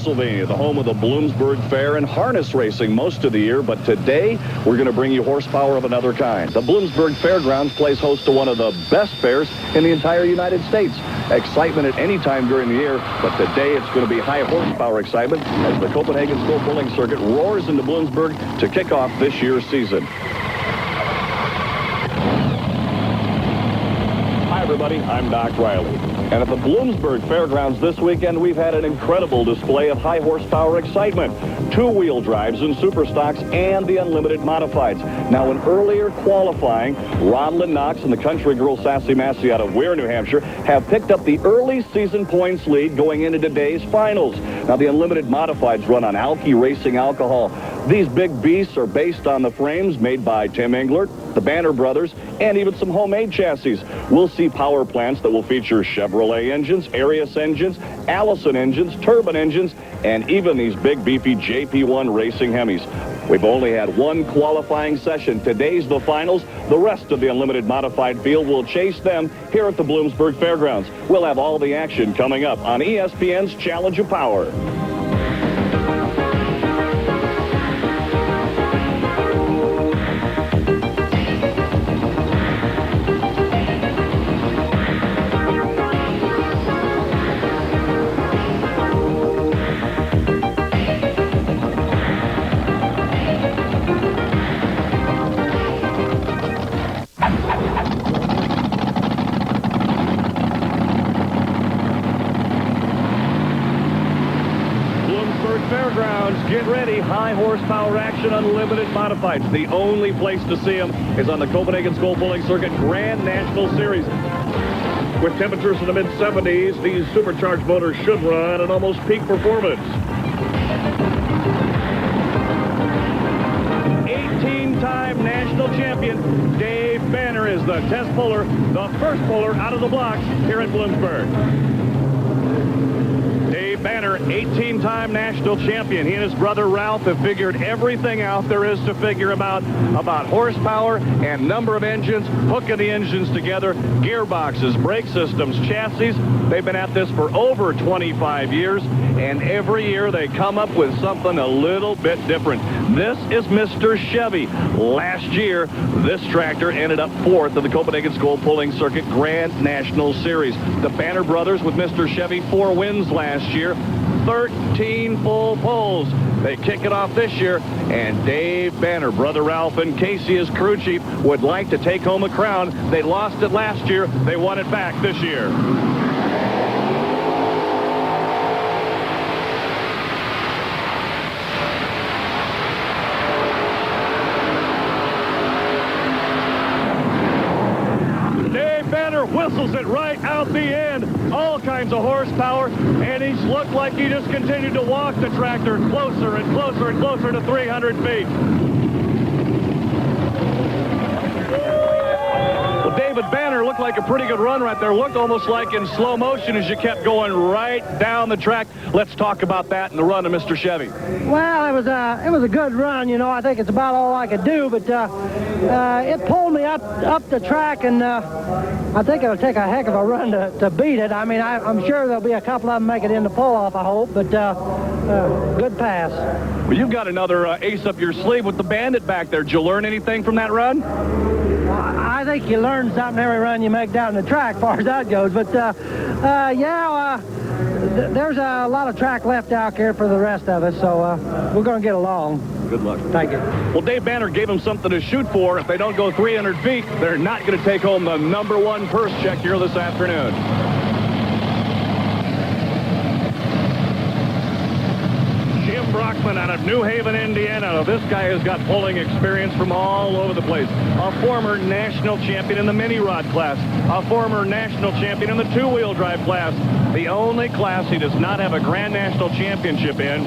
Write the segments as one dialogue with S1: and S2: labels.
S1: Pennsylvania, the home of the Bloomsburg Fair and harness racing most of the year. But today, we're going to bring you horsepower of another kind. The Bloomsburg Fairgrounds plays host to one of the best fairs in the entire United States. Excitement at any time during the year, but today it's going to be high horsepower excitement as the Copenhagen School Pulling Circuit roars into Bloomsburg to kick off this year's season. Hi, everybody. I'm Doc Riley. And at the Bloomsburg Fairgrounds this weekend, we've had an incredible display of high horsepower excitement. Two-wheel drives and super stocks and the unlimited modifieds. Now, in earlier qualifying, Ronlyn Knox and the Country Girl Sassy Massey out of Weir, New Hampshire, have picked up the early season points lead going into today's finals. Now, the unlimited modifieds run on Alki Racing alcohol. These big beasts are based on the frames made by Tim Englert, the Banner brothers, and even some homemade chassis. We'll see power plants that will feature Chevrolet engines, Arius engines, Allison engines, turbine engines, and even these big beefy JP1 racing Hemis. We've only had one qualifying session. Today's the finals. The rest of the unlimited modified field will chase them here at the Bloomsburg Fairgrounds. We'll have all the action coming up on ESPN's Challenge of Power. Fairgrounds, get ready. High horsepower action, unlimited modifieds. The only place to see them is on the Copenhagen School Pulling Circuit Grand National Series. With temperatures in the mid-70s, these supercharged motors should run at almost peak performance. 18-time national champion Dave Banner is the test puller, the first puller out of the blocks here in Bloomsburg. Banner, 18-time national champion. He and his brother Ralph have figured everything out there is to figure about horsepower and number of engines, hooking the engines together, gearboxes, brake systems, chassis. They've been at this for over 25 years, and every year they come up with something a little bit different. This is Mr. Chevy. Last year, this tractor ended up fourth in the Copenhagen School Pulling Circuit Grand National Series. The Banner brothers with Mr. Chevy, 4 wins last year, 13 full pulls. They kick it off this year, and Dave Banner, brother Ralph, and Casey, his crew chief, would like to take home a crown. They lost it last year. They won it back this year. Whistles it right out the end. All kinds of horsepower, and he's looked like he just continued to walk the tractor closer and closer and closer to 300 feet. Well, David Banner looked like a pretty good run right there. Looked almost like in slow motion as you kept going right down the track. Let's talk about that and the run of Mr. Chevy.
S2: Well, it was a good run. You know, I think it's about all I could do, but it pulled me up the track, and I think it'll take a heck of a run to beat it. I mean, I'm sure there'll be a couple of them make it in the pull-off, I hope, but good pass.
S1: Well, you've got another ace up your sleeve with the Bandit back there. Did you learn anything from that run?
S2: I think you learn something every run you make down the track, as far as that goes. But, there's a lot of track left out here for the rest of us, so we're going to get along.
S1: Good luck.
S2: Thank you.
S1: Well, Dave Banner gave them something to shoot for. If they don't go 300 feet, they're not going to take home the #1 purse check here this afternoon. Jim Brockman out of New Haven, Indiana. Now, this guy has got pulling experience from all over the place. A former national champion in the mini rod class. A former national champion in the two-wheel drive class. The only class he does not have a Grand National Championship in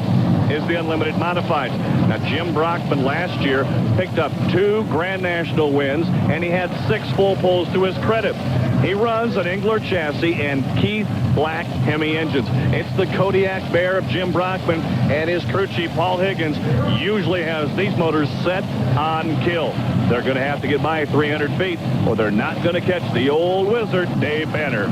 S1: is the unlimited modified. Now, Jim Brockman last year picked up 2 Grand National wins, and he had 6 full pulls to his credit. He runs an Englert chassis and Keith Black Hemi engines. It's the Kodiak Bear of Jim Brockman, and his crew chief, Paul Higgins, usually has these motors set on kill. They're going to have to get by 300 feet, or they're not going to catch the old wizard, Dave Banner.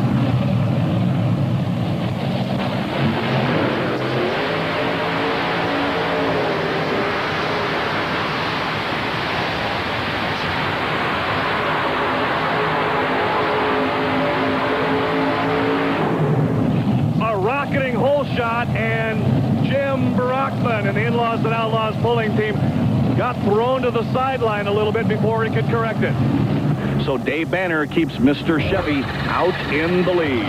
S1: brother-in-law's pulling team got thrown to the sideline a little bit before he could correct it. So Dave Banner keeps Mr. Chevy out in the lead.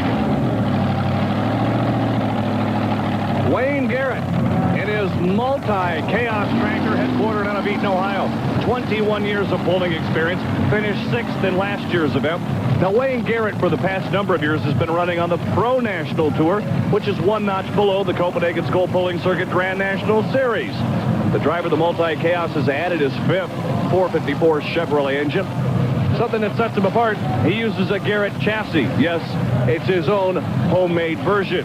S1: Wayne Garrett in his multi-chaos tractor headquartered out of Eaton, Ohio. 21 years of pulling experience. Finished 6th in last year's event. Now, Wayne Garrett, for the past number of years, has been running on the Pro National Tour, which is one notch below the Copenhagen Skull Pulling Circuit Grand National Series. The driver of the multi-chaos has added his 5th 454 Chevrolet engine. Something that sets him apart, he uses a Garrett chassis. Yes, it's his own homemade version.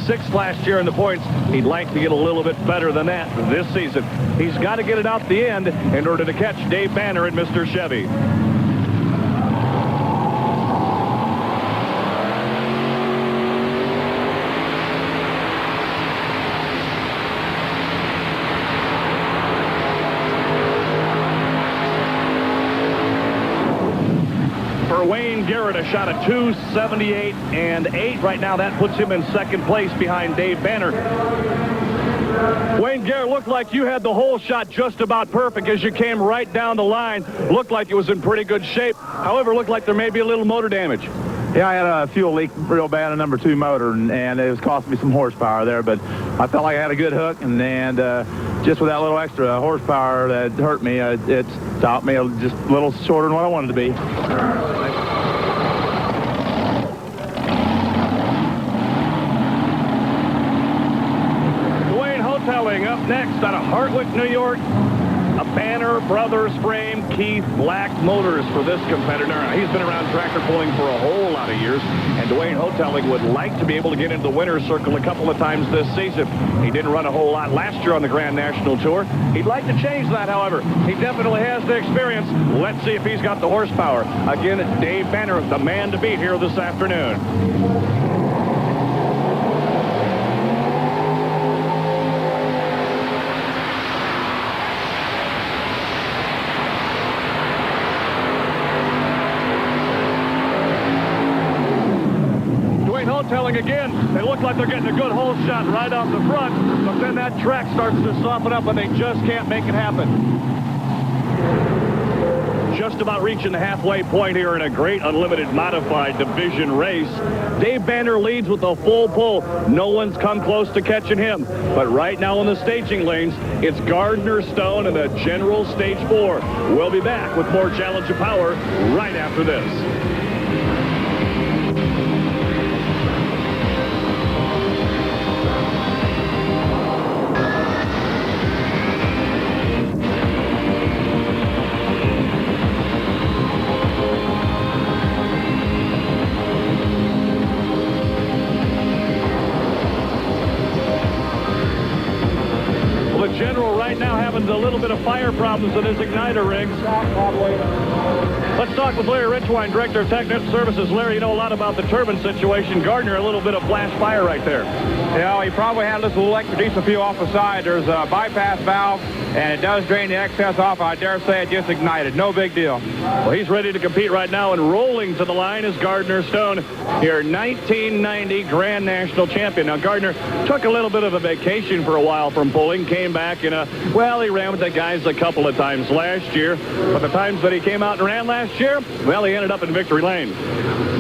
S1: 6th last year in the points. He'd like to get a little bit better than that this season. He's got to get it out the end in order to catch Dave Banner and Mr. Chevy. Wayne Garrett, a shot at 278 and 8 right now. That puts him in 2nd place behind Dave Banner. Wayne Garrett, looked like you had the whole shot just about perfect as you came right down the line. Looked like it was in pretty good shape. However, looked like there may be a little motor damage.
S3: Yeah, I had a fuel leak real bad on number 2 motor, and it was costing me some horsepower there, but I felt like I had a good hook, and just with that little extra horsepower that hurt me, it stopped me just a little shorter than what I wanted to be.
S1: Up next out of Hartwick, New York, a Banner Brothers frame, Keith Black Motors for this competitor. He's been around tractor pulling for a whole lot of years, and Dwayne Hotelling would like to be able to get into the winner's circle a couple of times this season. He didn't run a whole lot last year on the Grand National Tour. He'd like to change that, however. He definitely has the experience. Let's see if he's got the horsepower. Again, Dave Banner, the man to beat here this afternoon. Telling again, they look like they're getting a good hole shot right off the front, but then that track starts to soften up and they just can't make it happen. Just about reaching the halfway point here in a great unlimited modified division race. Dave Banner leads with a full pull. No one's come close to catching him. But right now in the staging lanes, it's Gardner Stone in the General Stage 4. We'll be back with more Challenge of Power right after this. General right now having a little bit of fire problems in his igniter rigs. Let's talk with Larry Richwine, Director of Technical Services. Larry, you know a lot about the turbine situation. Gardner, a little bit of flash fire right there.
S4: Yeah, he probably had this little extra diesel fuel off the side. There's a bypass valve, and it does drain the excess off. I dare say it just ignited. No big deal.
S1: Well, he's ready to compete right now, and rolling to the line is Gardner Stone, your 1990 Grand National Champion. Now, Gardner took a little bit of a vacation for a while from pulling, came back he ran with the guys a couple of times last year, but the times that he came out and ran last year, well, he ended up in victory lane.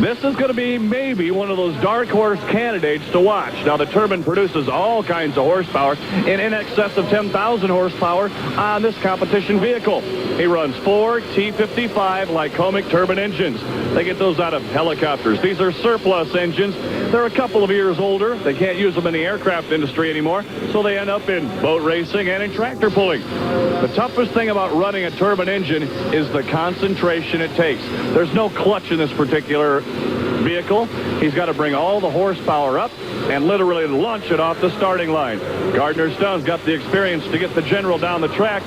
S1: This is going to be maybe one of those dark horse candidates to watch. Now, the turbine produces all kinds of horsepower in excess of 10,000 horsepower on this competition vehicle. He runs 4 T55 Lycomic turbine engines. They get those out of helicopters. These are surplus engines. They're a couple of years older. They can't use them in the aircraft industry anymore, so they end up in boat racing and in tractor pulling. The toughest thing about running a turbine engine is the concentration it takes. There's no clutch in this particular vehicle. He's got to bring all the horsepower up and literally launch it off the starting line. Gardner Stone's got the experience to get the General down the track.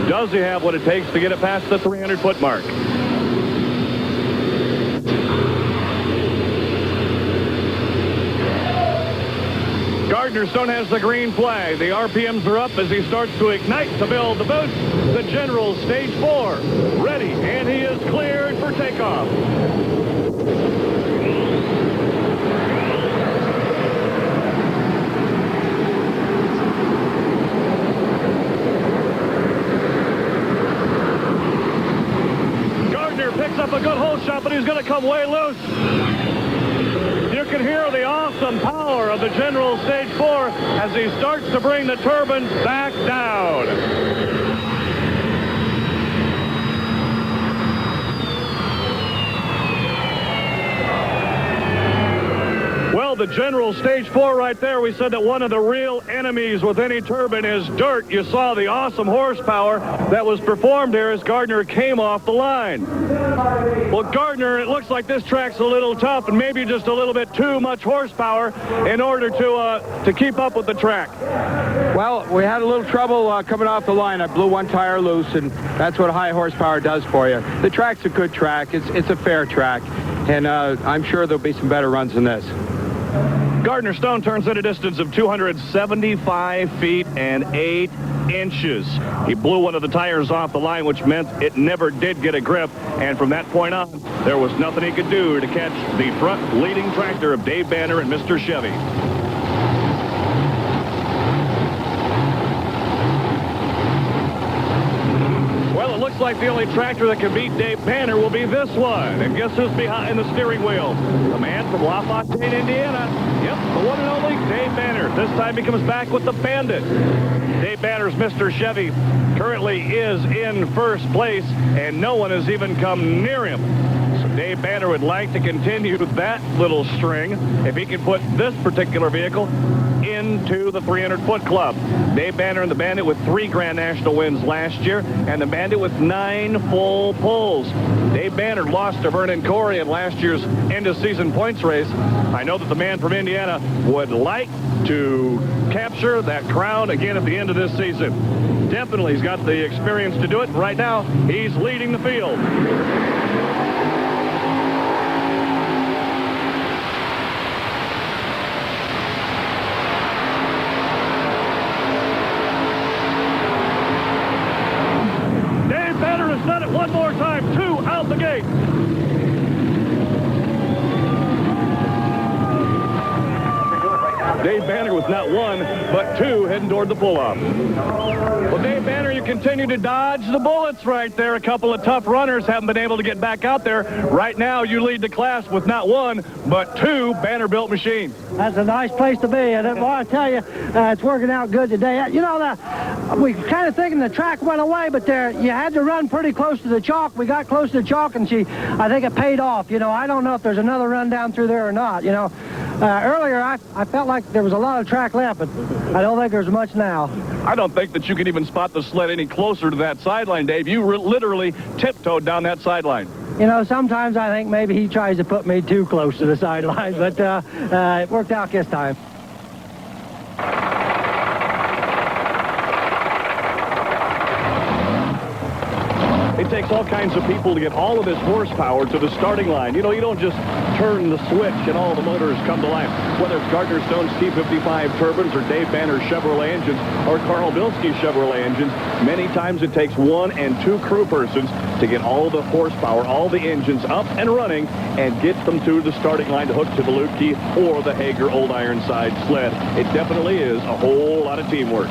S1: Does he have what it takes to get it past the 300-foot mark? Gardner Stone has the green flag. The RPMs are up as he starts to ignite to build the boost. The General Stage 4 ready, and he is cleared for takeoff. he's going to come way loose. You can hear the awesome power of the General Stage 4 as he starts to bring the turbines back down. Well, the General Stage 4 right there, we said that one of the real enemies with any turbine is dirt. You saw the awesome horsepower that was performed here as Gardner came off the line. Well, Gardner, it looks like this track's a little tough and maybe just a little bit too much horsepower in order to keep up with the track.
S4: Well, we had a little trouble coming off the line. I blew one tire loose, and that's what high horsepower does for you. The track's a good track. It's a fair track, and I'm sure there'll be some better runs than this.
S1: Gardner Stone turns at a distance of 275 feet and 8 inches. He blew one of the tires off the line, which meant it never did get a grip. And from that point on, there was nothing he could do to catch the front leading tractor of Dave Banner and Mr. Chevy. Well, it looks like the only tractor that can beat Dave Banner will be this one. And guess who's behind the steering wheel? The man from LaFontaine, Indiana. Yep, the one and only Dave Banner. This time he comes back with the Bandit. Dave Banner's Mr. Chevy currently is in first place, and no one has even come near him. So Dave Banner would like to continue that little string if he can put this particular vehicle into the 300-foot club. Dave Banner and the Bandit with 3 Grand National wins last year, and the Bandit with 9 full pulls. Dave Banner lost to Vernon Corey in last year's end-of-season points race. I know that the man from Indiana would like to capture that crown again at the end of this season. Definitely, he's got the experience to do it. Right now, he's leading the field. Done it one more time. 2 out the gate. Dave Banner with not 1, but 2 heading toward the pull-off. Well, Dave Banner, you continue to dodge the bullets right there. A couple of tough runners haven't been able to get back out there. Right now, you lead the class with not 1, but 2 Banner-built machines.
S2: That's a nice place to be, and well, I tell you, it's working out good today. You know, we kind of thinking the track went away, but you had to run pretty close to the chalk. We got close to the chalk, and I think it paid off. You know, I don't know if there's another run down through there or not. You know, earlier I felt like there was a lot of track left, but I don't think there's much now.
S1: I don't think that you can even spot the sled any closer to that sideline, Dave. You literally tiptoed down that sideline.
S2: You know, sometimes I think maybe he tries to put me too close to the sideline, but it worked out this time.
S1: It takes all kinds of people to get all of this horsepower to the starting line. You know, you don't just turn the switch and all the motors come to life. Whether it's Gardner Stone's T55 turbines or Dave Banner's Chevrolet engines or Carl Bilski's Chevrolet engines, many times it takes 1 and 2 crew persons to get all the horsepower, all the engines up and running and get them to the starting line to hook to the Lukey or the Hager Old Ironside sled. It definitely is a whole lot of teamwork.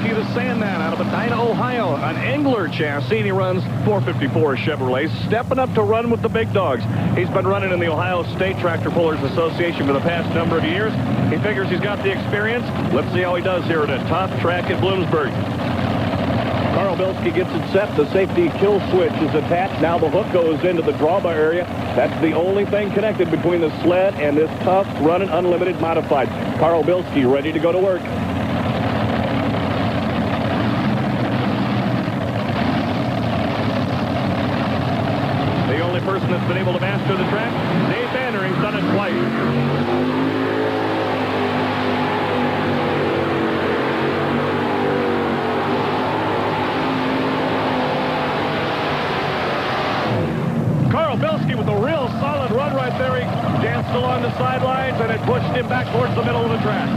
S1: The Sandman out of Edina, Ohio, an Engler chassis, and he runs 454 Chevrolet, stepping up to run with the big dogs. He's been running in the Ohio State Tractor Pullers Association for the past number of years. He figures he's got the experience. Let's see how he does here at a tough track at Bloomsburg. Carl Bilski gets it set. The safety kill switch is attached. Now the hook goes into the drawbar area. That's the only thing connected between the sled and this tough running unlimited modified. Carl Bilski ready to go to work. Person that's been able to master the track, Dave Banner. He's done it twice. Carl Bilski with a real solid run right there. He danced along the sidelines and it pushed him back towards the middle of the track.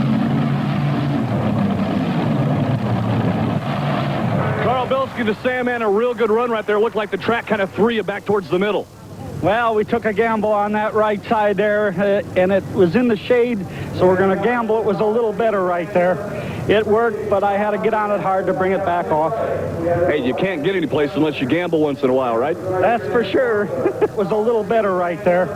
S1: Carl Bilski, the Sandman, a real good run right there. Looked like the track kind of threw you back towards the middle.
S5: Well, we took a gamble on that right side there, and it was in the shade, so we're going to gamble it was a little better right there. It worked, but I had to get on it hard to bring it back off.
S1: Hey, you can't get any place unless you gamble once in a while, right?
S5: That's for sure. It was a little better right there.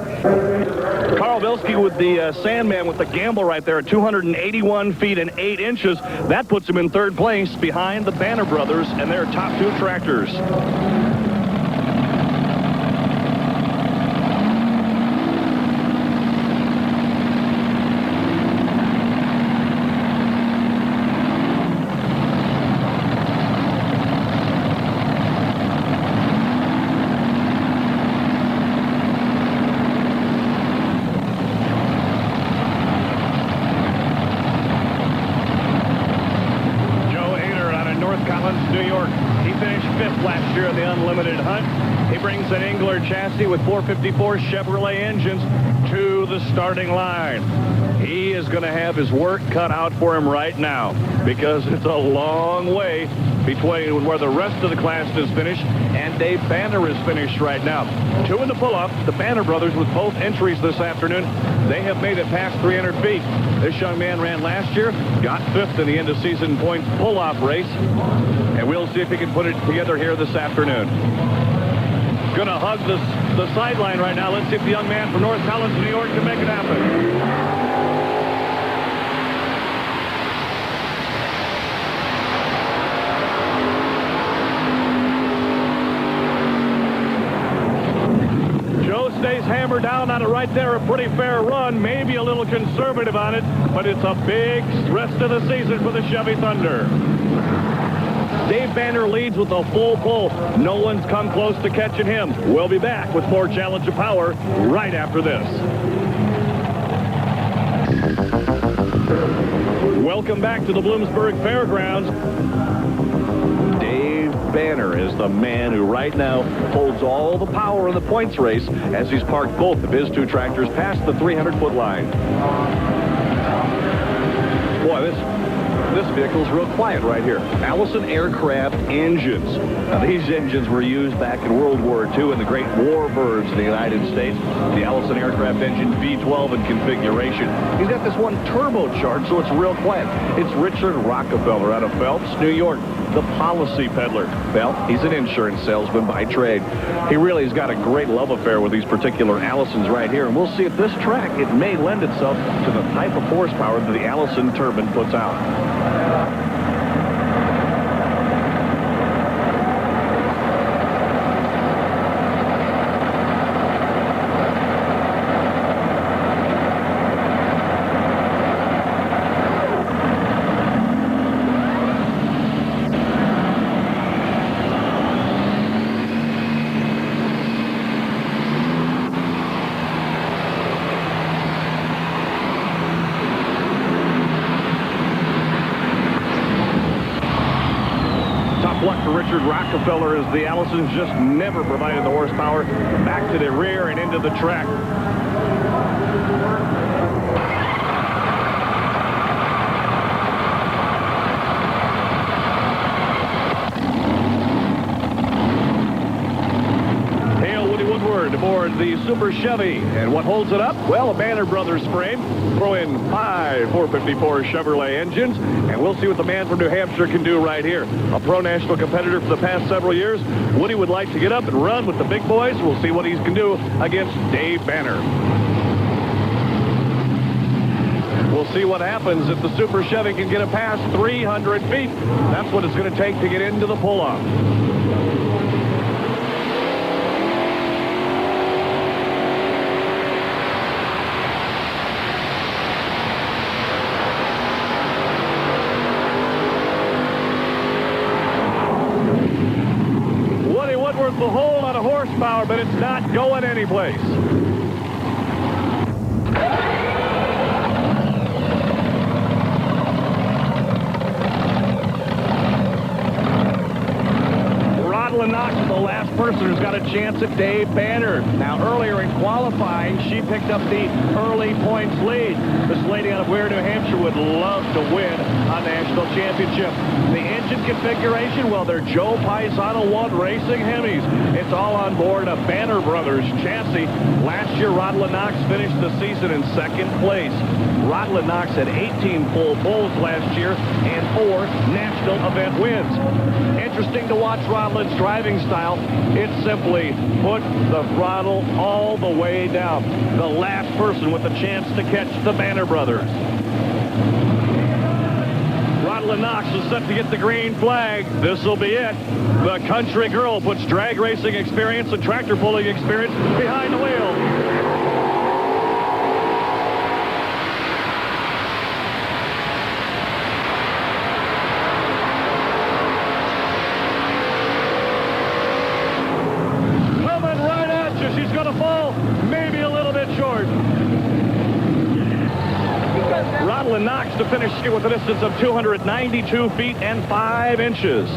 S1: Carl Vilsky with the Sandman with the gamble right there at 281 feet and 8 inches. That puts him in third place behind the Banner brothers and their top 2 tractors. New York. He finished 5th last year in the Unlimited Hunt. He brings an Engler chassis with 454 Chevrolet engines to the starting line. He is going to have his work cut out for him right now because it's a long way between where the rest of the class is finished and Dave Banner is finished right now. 2 in the pull-up. The Banner brothers with both entries this afternoon. They have made it past 300 feet. This young man ran last year, got 5th in the end-of-season points pull-off race, and we'll see if he can put it together here this afternoon. Going to hug the sideline right now. Let's see if the young man from North Collins, New York, can make it happen. Stays hammered down on it right there. A pretty fair run, maybe a little conservative on it, but it's a big rest of the season for the Chevy Thunder. Dave Banner leads with a full pull. No one's come close to catching him. We'll be back with more Challenge of Power right after this. Welcome back to the Bloomsburg Fairgrounds. Banner is the man who right now holds all the power in the points race as he's parked both of his 2 tractors past the 300-foot line. Boy, this vehicle's real quiet right here. Allison Aircraft engines. Now, these engines were used back in World War II in the great warbirds in the United States. The Allison Aircraft engine V12 in configuration. He's got this one turbocharged, so it's real quiet. It's Richard Rockefeller out of Phelps, New York. The policy peddler. Well, he's an insurance salesman by trade. He really has got a great love affair with these particular Allisons right here, and we'll see if this track, it may lend itself to the type of horsepower that the Allison turbine puts out. Luck for Richard Rockefeller as the Allisons just never provided the horsepower back to the rear and into the track. Aboard the Super Chevy. And what holds it up? Well, a Banner Brothers frame. Throw in 5 454 Chevrolet engines, and we'll see what the man from New Hampshire can do right here. A pro national competitor for the past several years. Woody would like to get up and run with the big boys. We'll see what he can do against Dave Banner. We'll see what happens if the Super Chevy can get it past 300 feet. That's what it's going to take to get into the pull-off. A whole lot of horsepower, but it's not going anyplace. Rottling knock to the last person who's got a chance at Dave Banner. Now, earlier in qualifying, she picked up the early points lead. This lady out of Ware, New Hampshire would love to win a national championship. The engine configuration, well, they're Joe Paisano 1 Racing Hemis. It's all on board a Banner Brothers chassis. Last year, Rodland Knox finished the season in second place. Rodland Knox had 18 full poles last year and 4 national event wins. Interesting to watch Rodland's driving style. It's simply put the throttle all the way down. The last person with a chance to catch the Banner Brothers. Rodland Knox is set to get the green flag. This will be it. The country girl puts drag racing experience and tractor pulling experience behind the wheel. She's going to fall, maybe a little bit short. Rodland Knox to finish with a distance of 292 feet and 5 inches.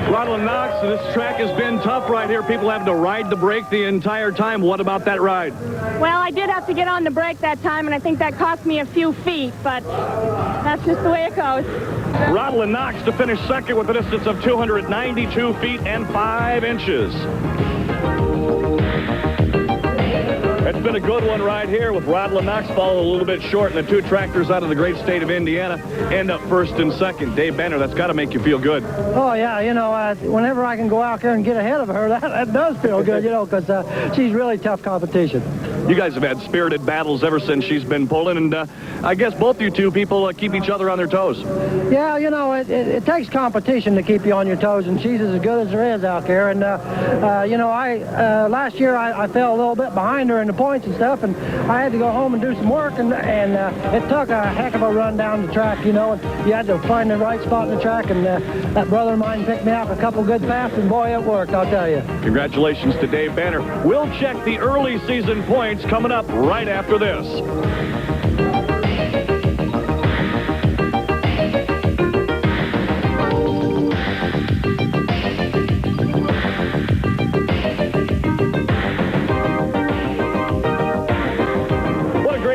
S1: Rodland Knox, this track has been tough right here. People having to ride the brake the entire time. What about that ride?
S6: Well, I did have to get on the brake that time, and I think that cost me a few feet, but that's just the way it goes.
S1: Rodland Knox to finish second with a distance of 292 feet and 5 inches. It's been a good one right here with Rodland Knox falling a little bit short, and the 2 tractors out of the great state of Indiana end up first and second. Dave Banner, that's got to make you feel good.
S2: Oh, yeah, you know, whenever I can go out there and get ahead of her, that does feel good, you know, because she's really tough competition.
S1: You guys have had spirited battles ever since she's been pulling, and I guess both you two people keep each other on their toes.
S2: Yeah, you know, it takes competition to keep you on your toes, and she's as good as there is out there. And, you know, last year I fell a little bit behind her in the points and stuff, and I had to go home and do some work, and it took a heck of a run down the track, you know, and you had to find the right spot in the track, and that brother of mine picked me up a couple good passes, and boy, it worked, I'll tell you.
S1: Congratulations to Dave Banner. We'll check the early season points coming up right after this.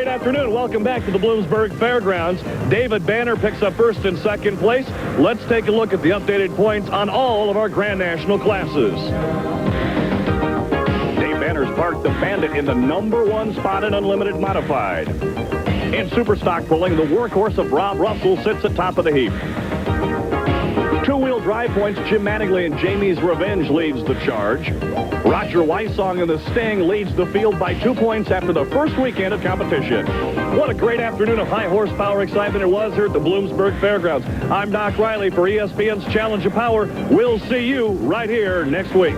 S1: Afternoon. Welcome back to the Bloomsburg Fairgrounds. David Banner picks up first and second place. Let's take a look at the updated points on all of our Grand National classes. Dave Banner's parked the Bandit in the #1 spot in Unlimited Modified. In Superstock pulling, the workhorse of Rob Russell sits at top of the heap. 2-wheel drive points, Jim Mattingly and Jamie's Revenge leads the charge. Roger Weissong and the Sting leads the field by 2 points after the first weekend of competition. What a great afternoon of high horsepower excitement it was here at the Bloomsburg Fairgrounds. I'm Doc Riley for ESPN's Challenge of Power. We'll see you right here next week.